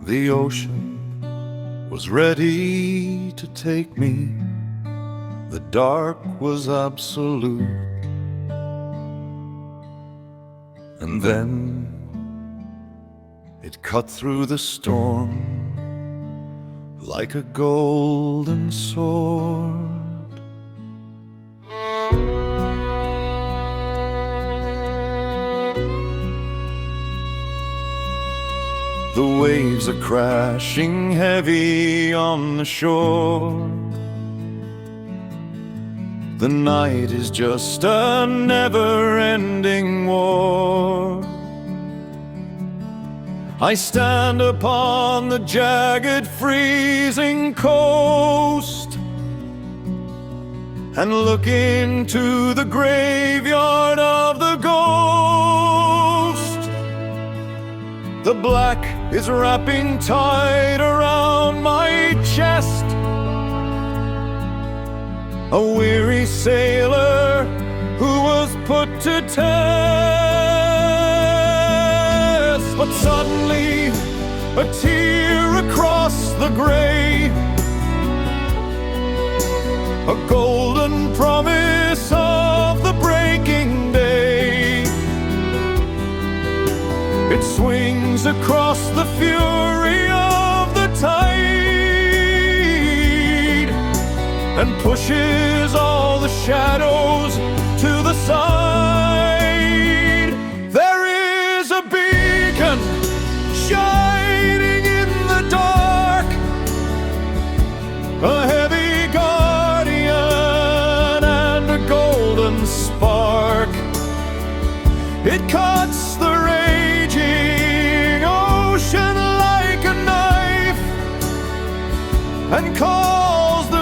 The ocean was ready to take me. The dark was absolute. And then it cut through the storm like a golden sword. The waves are crashing heavy on the shore. The night is just a never-ending war. I stand upon the jagged, freezing coast and look into the graveyard of the ghost. The black is wrapping tight around my chest. A weary sailor who was put to test. But suddenly, a tear across the gray, a golden promise of the breaking day. It swings across the fury of the tide and pushes all the shadows to the side. There is a beacon shining in the dark, a heavy guardian and a golden spark. It cuts the raging ocean like a knife and calls the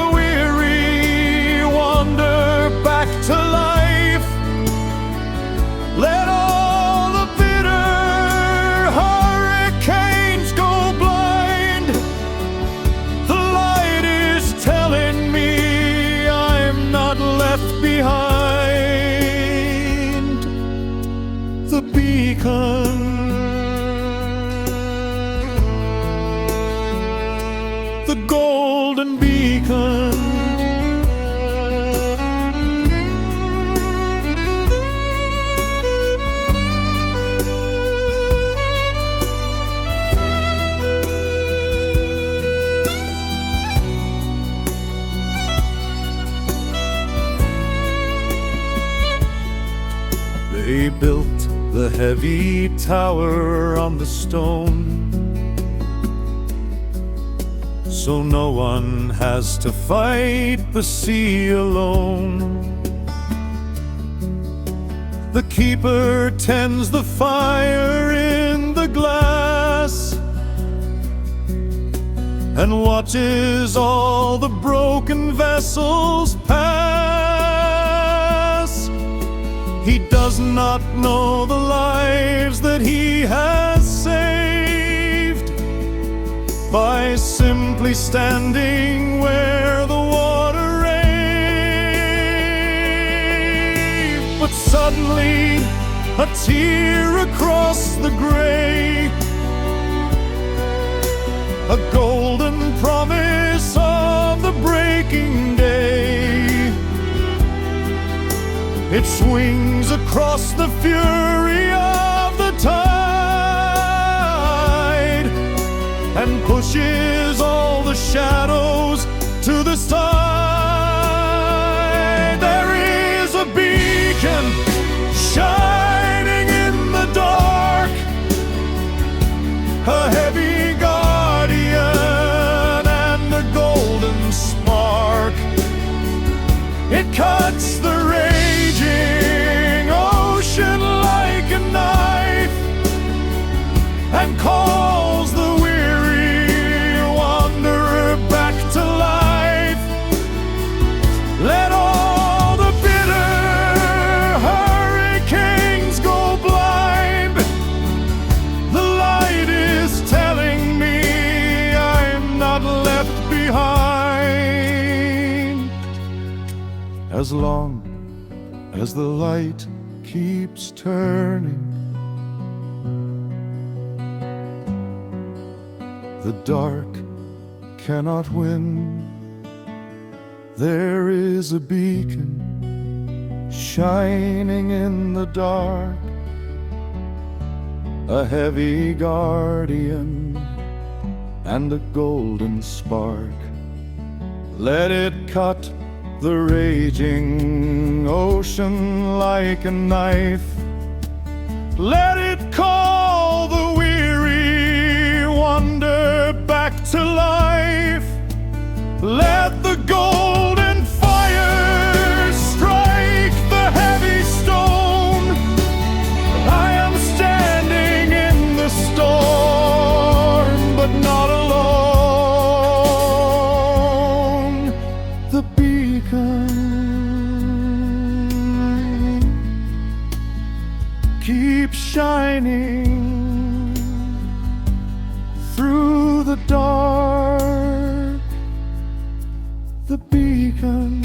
back to life. Let all the bitter hurricanes go blind. The light is telling me I'm not left behind. The beacon, the golden beacon. They built the heavy tower on the stone, so no one has to fight the sea alone. The keeper tends the fire in the glass and watches all the broken vessels pass. He does not know the lives that he has saved by simply standing where the water raved. But suddenly, a tear across the gray, a golden promise of the breaking day. It swings across the fury of the tide and pushes all the shadows to the side. There is a beacon shining in the dark, a heavy guardian and a golden spark. It cuts the raging ocean like a knife and calls the weary wanderer back to life. Let all the bitter hurricanes go blind. The light is telling me I'm not left behind. As long as the light keeps turning, the dark cannot win. There is a beacon shining in the dark, a heavy guardian and a golden spark. Let it cut the raging ocean like a knife. Let it call the weary wanderer back to life. Let the golden fire strike the heavy stone. I am standing in the storm, but not alone. The beacon keeps shining through the dark. The beacon.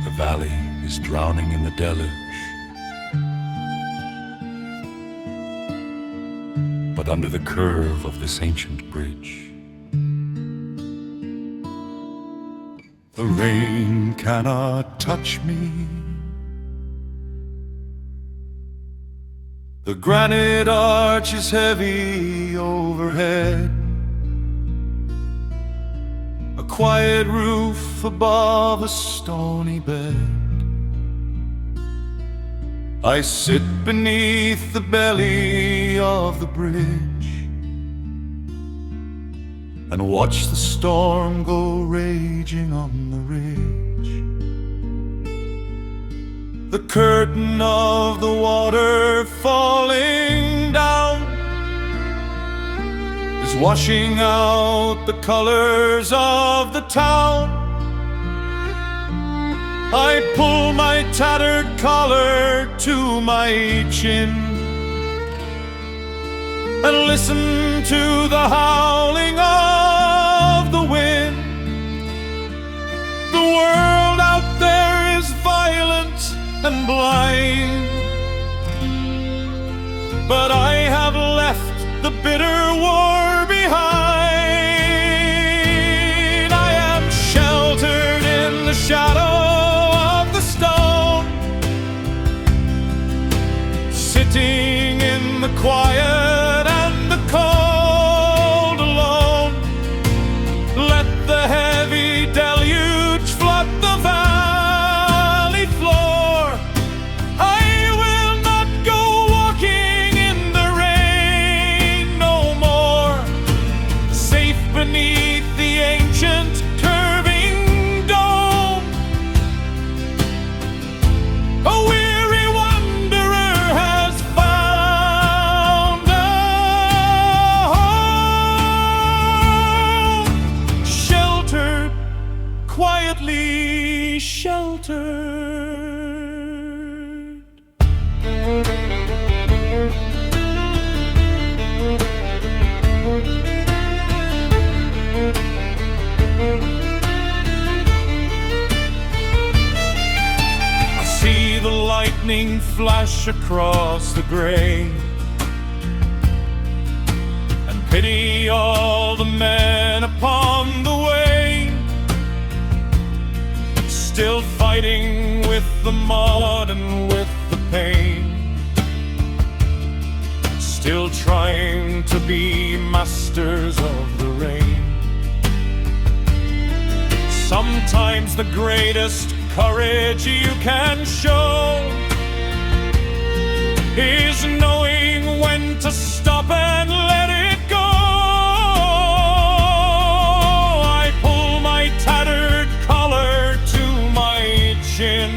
The valley is drowning in the deluge, but under the curve of this ancient bridge, the rain cannot touch me. The granite arch is heavy overhead, a quiet roof above a stony bed. I sit beneath the belly of the bridge and watch the storm go raging on the ridge. The curtain of the water falling down is washing out the colors of the town. I pull my tattered collar to my chin and listen to the howling of the wind. The world out there is violent and blind, but I have left the bitter war behind. I am sheltered in the shadow of the stone, sitting in the quiet and the cold alone. Let the heavy deluge flood the valley floor. I will not go walking in the rain no more, safe beneath the ancient curving dome. A weary wanderer has found a home, sheltered, quietly sheltered. I see the lightning flash across the gray and pity all the men upon the way, still fighting with the mud and with the pain, still trying to be masters of the rain. Sometimes the greatest courage you can show is knowing when to stop and let it go. I pull my tattered collar to my chin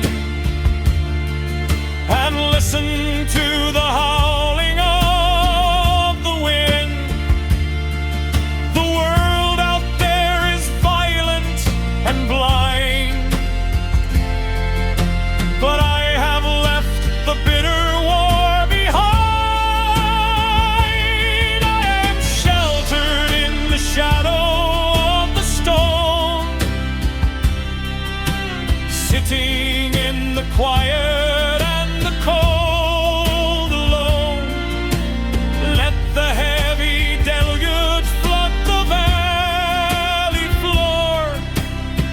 and listen to the howling of the wind. The world out there is violent and blind, sitting in the quiet and the cold alone. Let the heavy deluge flood the valley floor.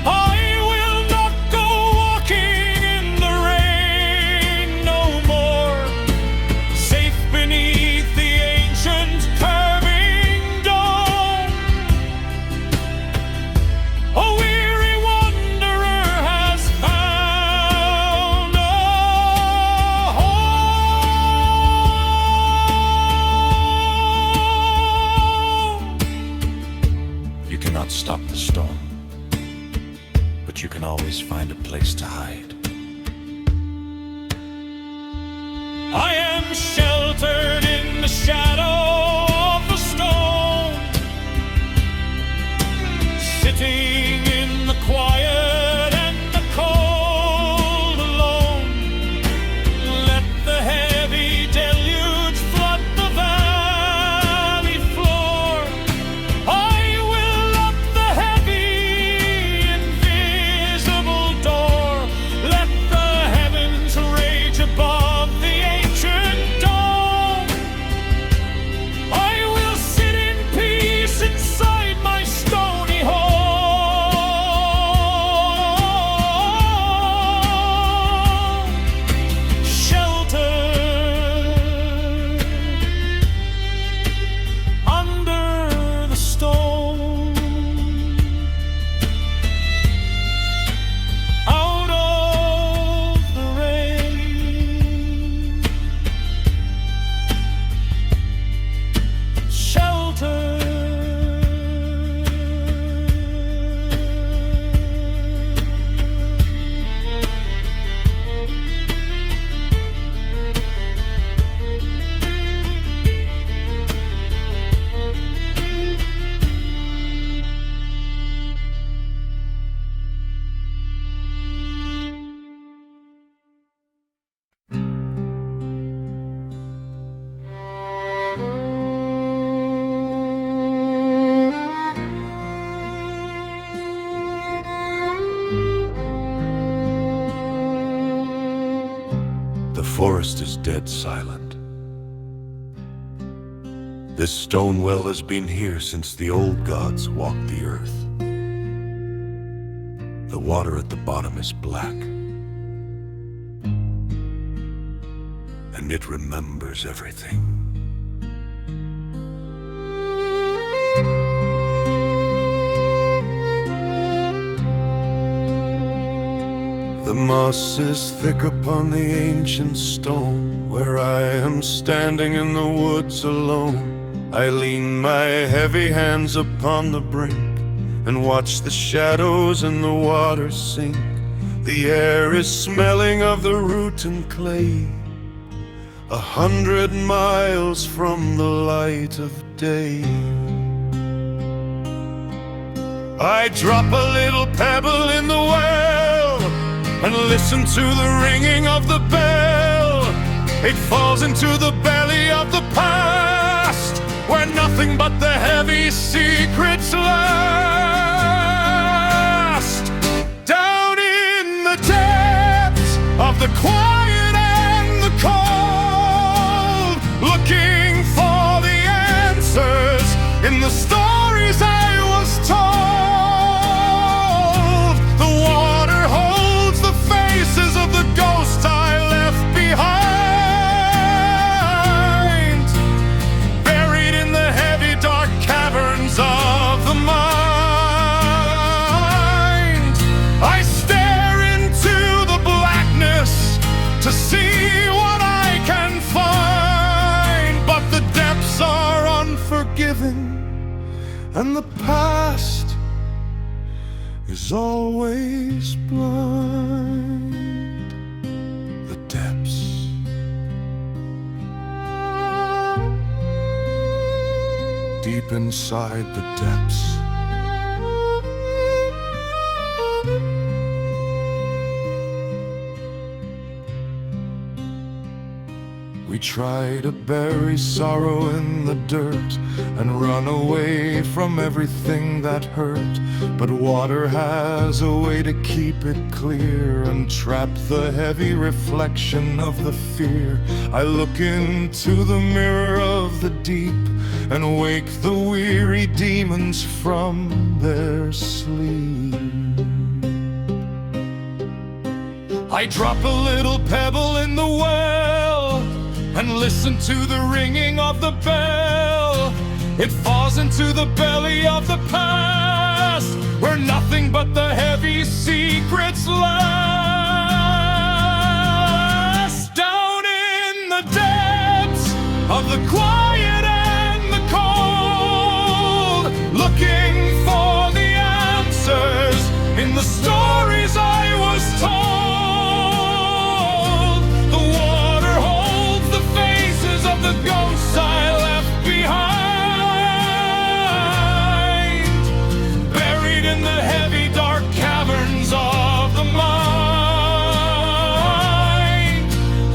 I will not go walking in the rain no more, safe beneath the ancient curving dome. A weary wanderer has found a home. You cannot stop the storm, but you can always find a place to hide. I am sheltered in the shadow of the stone, sitting in the quiet and the cold alone. Let the heavy deluge flood the valley floor. I will up the heavy invisible door. Let the heavens rage above the ancient dome. I will sit in peace inside my stony home, sheltered under the stone, out of the rain, sheltered. The forest is dead silent. This stone well has been here since the old gods walked the earth. The water at the bottom is black, and it remembers everything. The moss is thick upon the ancient stone. Where I am standing in the woods alone, I lean my heavy hands upon the brink and watch the shadows in the water sink. The air is smelling of the root and clay, 100 miles from the light of day. I drop a little pebble in the well and listen to the ringing of the bell. It falls into the belly of the past, where nothing but the heavy secrets last. Down in the depths of the quiet and the cold, looking for the answers in the stories I was told. The water holds the faces of the ghosts I left behind, buried in the heavy dark caverns of the mind. I stare into the blackness to see what I can find, but the depths are unforgiving, and the past is always blind. The depths. Deep inside the depths. We We try to bury sorrow in the dirt and run away from everything that hurt. But water has a way to keep it clear and trap the heavy reflection of the fear. I look into the mirror of the deep and wake the weary demons from their sleep. I drop a little pebble in the well and listen to the ringing of the bell. It falls into the belly of the past, where nothing but the heavy secrets last. Down in the depths of the quiet and the cold, looking for the answers in the stories I was told. The ghosts I left behind, buried in the heavy dark caverns of the mind.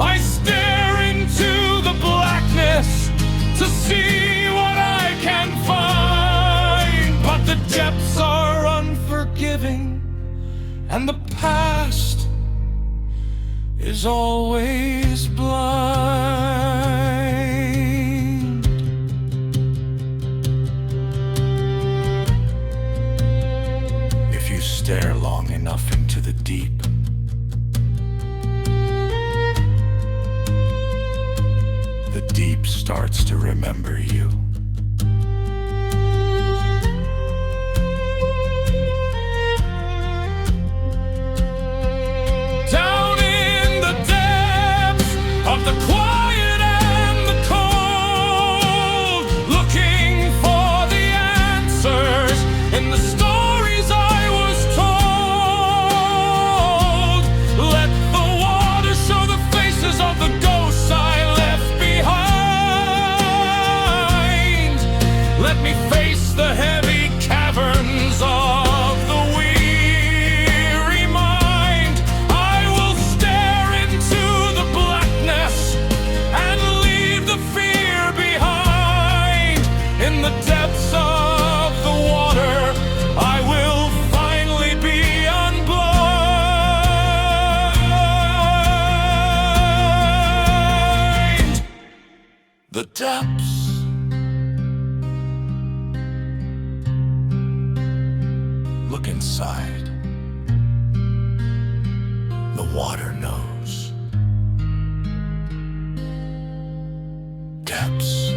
I stare into the blackness to see what I can find, but the depths are unforgiving and the past is always blind. Stare long enough into the deep, the deep starts to remember you. Down in the depths of the quiet and the cold, looking for the answers in the stories I of the ghosts I left behind. Let me face the heavy caverns of the weary mind. I will stare into the blackness and leave the fear behind. In the depths of the water, I will finally be unblind. The depths. Look inside. The water knows. Depths.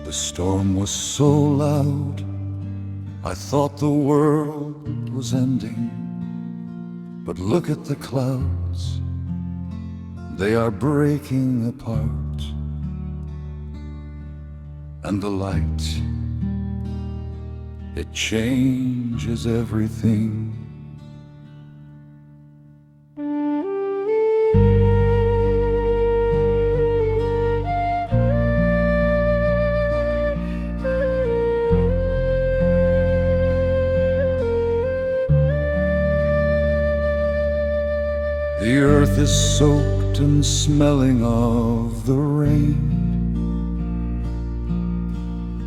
The storm was so loud, I thought the world was ending. But look at the clouds, they are breaking apart. And the light, it changes everything. The earth is soaked and smelling of the rain.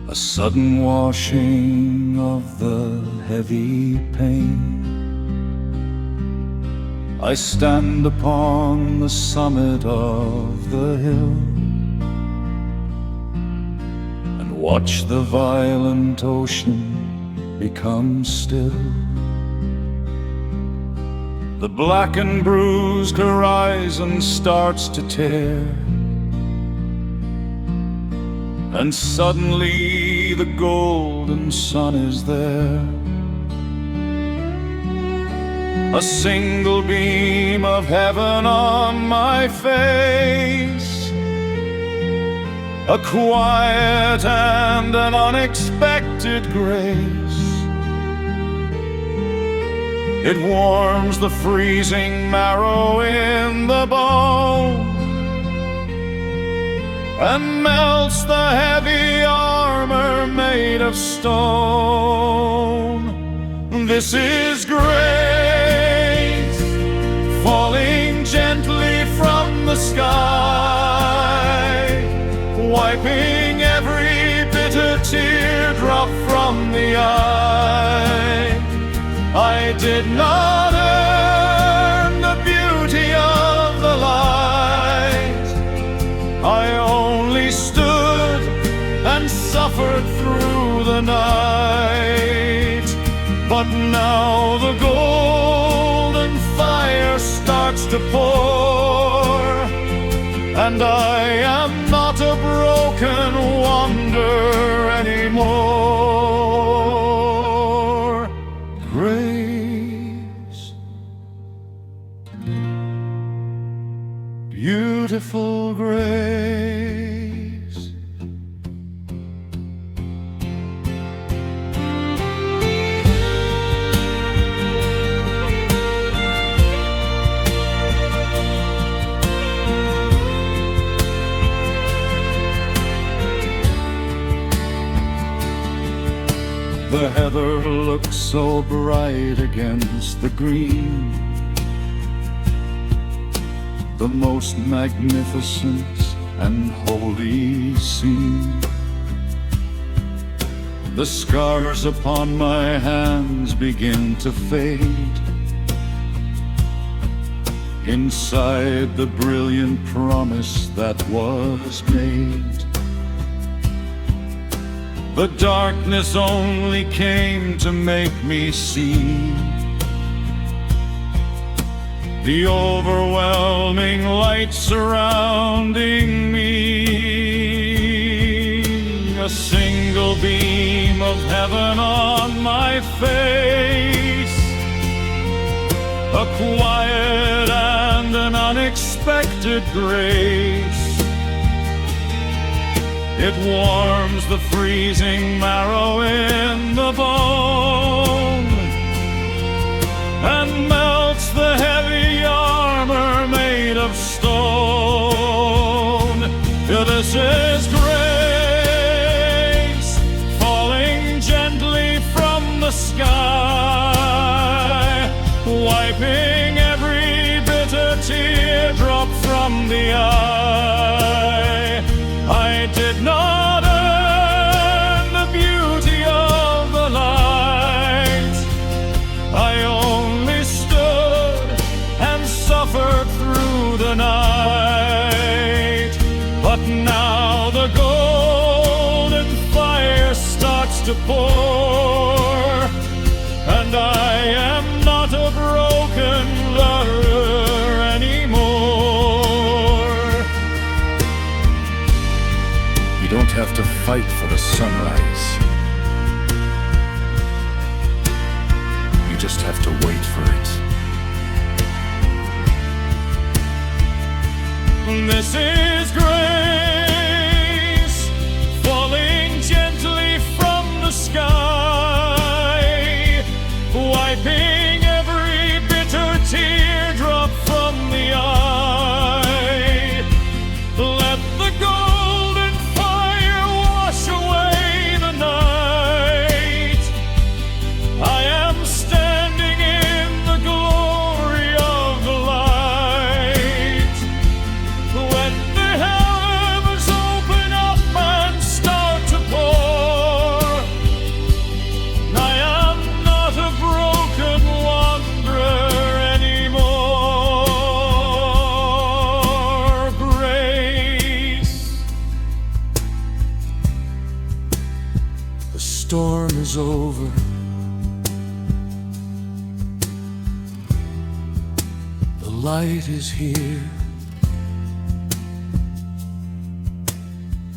A sudden washing of the heavy pain. I stand upon the summit of the hill and watch the violent ocean become still. The black and bruised horizon starts to tear, and suddenly the golden sun is there. A single beam of heaven on my face, a quiet and an unexpected grace. It warms the freezing marrow in the bone and melts the heavy armor made of stone. This is grace, falling gently from the sky, wiping every bitter teardrop from the eye. I did not earn the beauty of the light. I only stood and suffered through the night. But now the golden fire starts to pour, and I am not a broken wonder anymore. Grace, beautiful grace. The heather looks so bright against the green, the most magnificent and holy scene. The scars upon my hands begin to fade. Inside the brilliant promise that was made, the darkness only came to make me see the overwhelming light surrounding me. A single beam of heaven on my face, a quiet and an unexpected grace. It warms the freezing marrow in the bone and melts the heavy armor made of stone. Yeah, this is grace, falling gently from the sky, wiping every bitter teardrop from the eye. I did not earn the beauty of the light. I only stood and suffered through the night. But now the golden fire starts to pour, and I am not a broken lover anymore. You don't have to fight for the sunrise. You just have to wait for it. This is grace, falling gently from the sky, wiping every bitter teardrop from the eye. Let the golden fire wash away the night. I am standing in the glory of the light. When the heavens open up and start to pour, I am not a broken wanderer anymore. Grace. The storm is over. The light is here.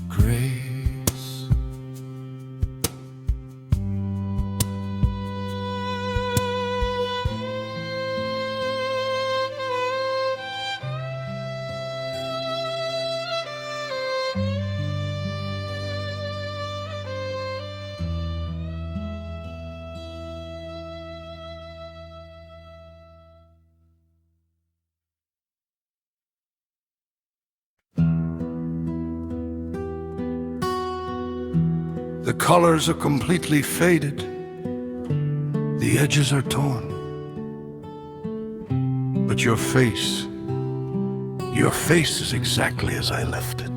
Grace. The colors are completely faded. The edges are torn. But your face is exactly as I left it.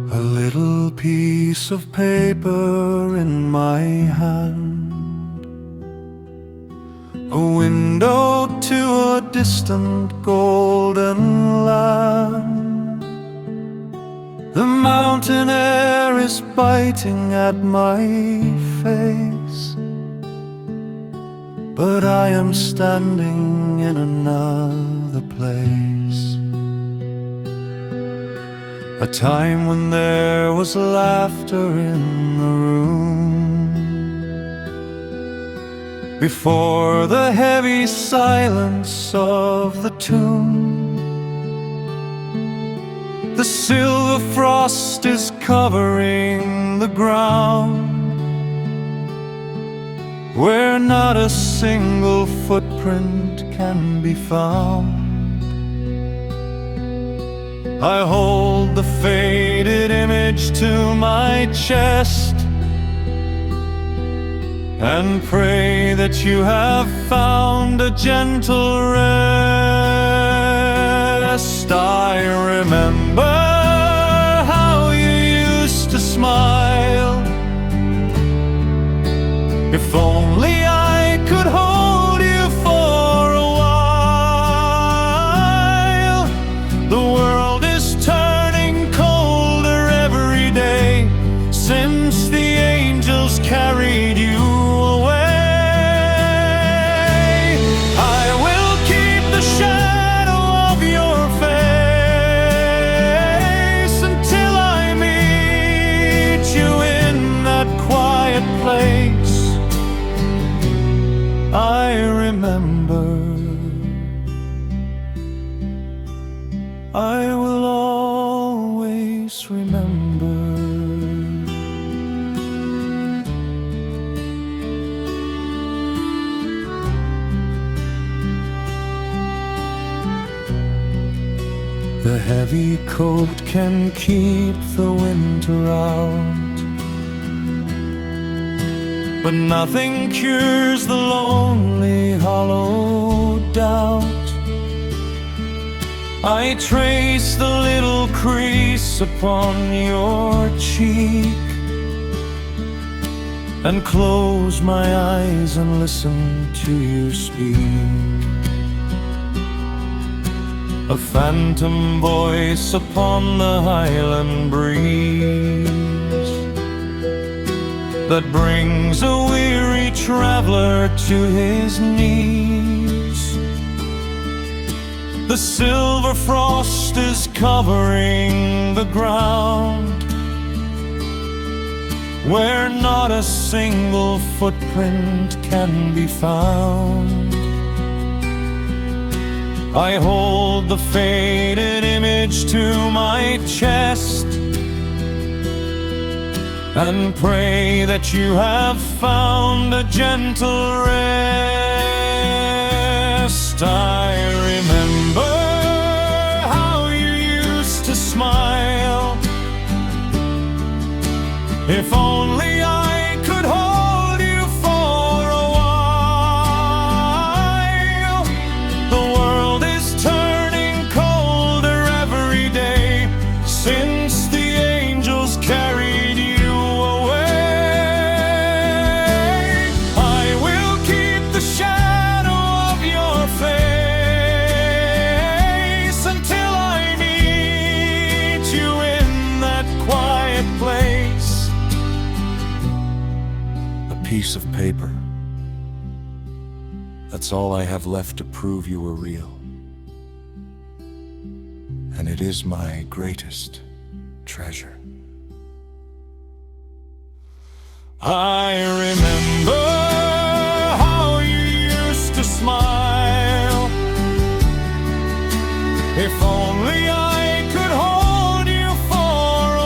A little piece of paper in my hand, a window to a distant golden land. The mountain air is biting at my face, but I am standing in another place. A time when there was laughter in the room, before the heavy silence of the tomb. The silver frost is covering the ground, where not a single footprint can be found. I hold the faded image to my chest and pray that you have found a gentle rest. I remember how you used to smile. If only I could hold you for a while. The world is turning colder every day since the angels carried you away. I will keep the shadow of your face until I meet you in that quiet place. I remember, I will always remember. The heavy coat can keep the winter out, but nothing cures the lonely, hollow doubt. I trace the little crease upon your cheek and close my eyes and listen to you speak. A phantom voice upon the highland breeze that brings a weary traveler to his knees. The silver frost is covering the ground, where not a single footprint can be found. I hold the faded image to my chest and pray that you have found a gentle rest. I remember how you used to smile. If only I could hold you for a while. The world is turning colder every day since the angels carried you away. I will keep the shadow of your face until I meet you in that quiet place. A piece of paper. That's all I have left to prove you were real. And it is my greatest treasure. I remember how you used to smile. If only I could hold you for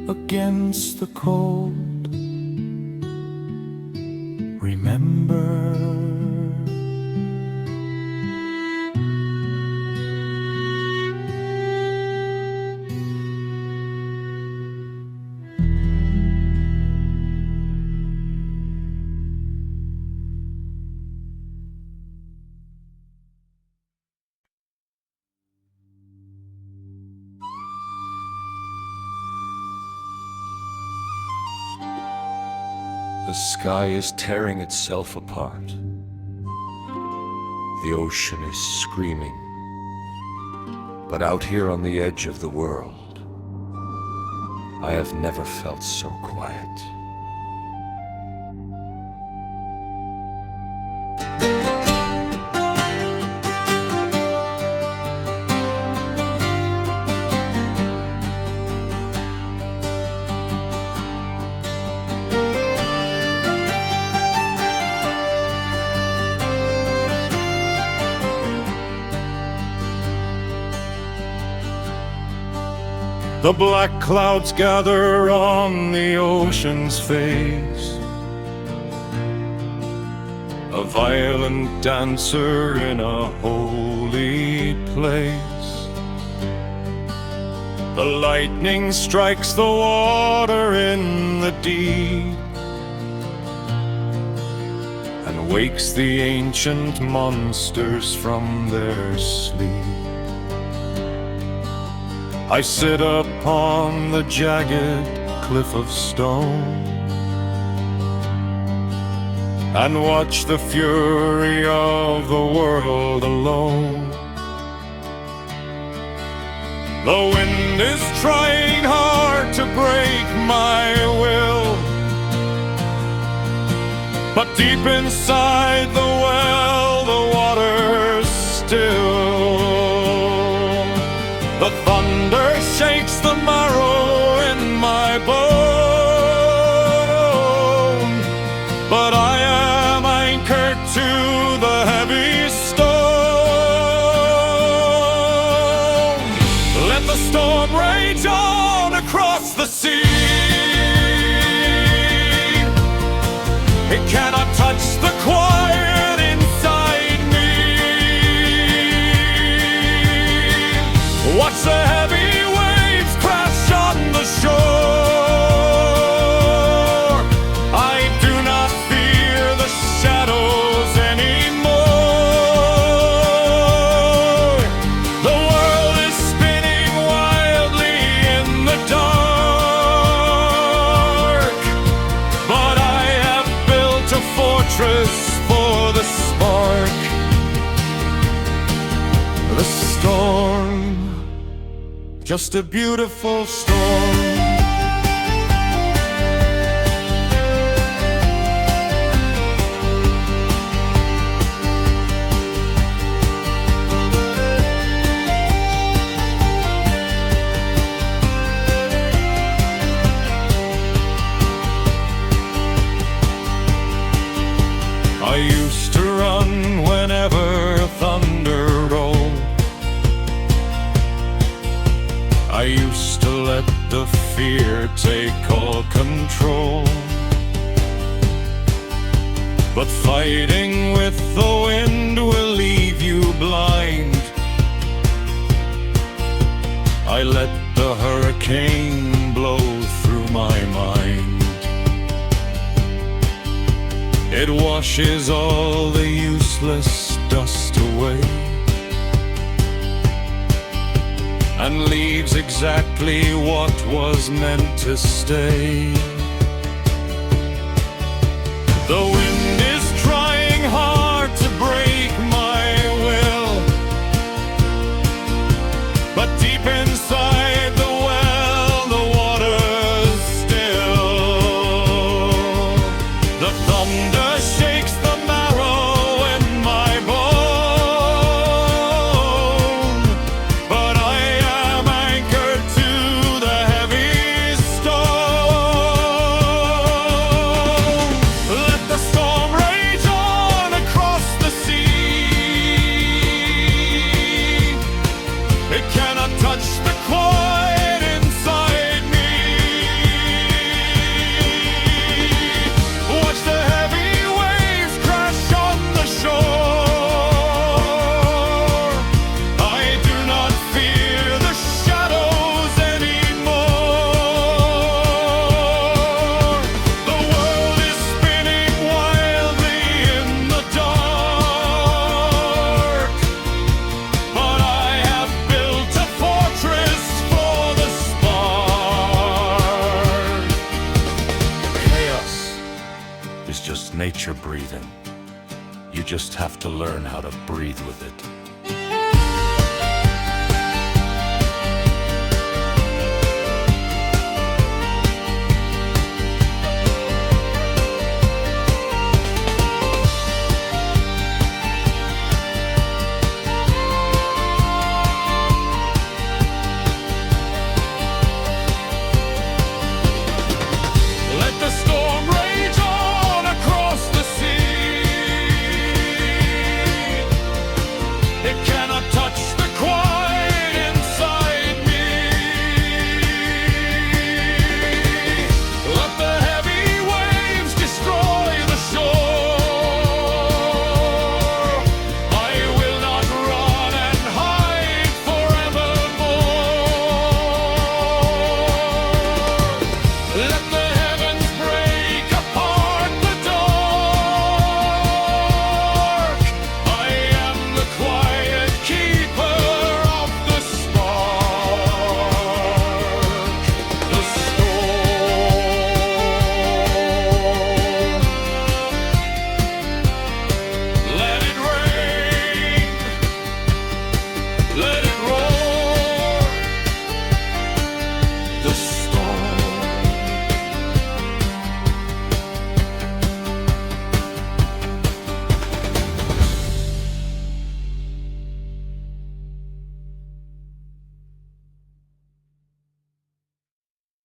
against the cold. Remember, the sky is tearing itself apart. The ocean is screaming. But out here on the edge of the world, I have never felt so quiet. the black clouds gather on the ocean's face. A violent dancer in a holy place. The lightning strikes the water in the deep and wakes the ancient monsters from their sleep. I sit upon the jagged cliff of stone and watch the fury of the world alone. The wind is trying hard to break my will, but deep inside the well, the water's still. The thunder shakes the marrow in my bone, but I am anchored to the heavy stone. Let the storm rage on across the sea. It cannot touch the quiet inside me. Watch the heavy waves crash on the shore. I do not fear the shadows anymore. The world is spinning wildly in the dark, but I have built a fortress for the spark. The storm, just a beautiful storm. I used to run whenever thunder rolled. I used to let the fear take all control. But fighting with the wind will leave you blind. I let the hurricane blow through my mind. It washes all the useless dust away and leaves exactly what was meant to stay. The wind is trying hard to break my will, but deep inside the well, the water's still. The thunder shakes the marrow in my bone, but I am anchored to the heavy stone. Let the storm nature breathing. You just have to learn how to breathe with it.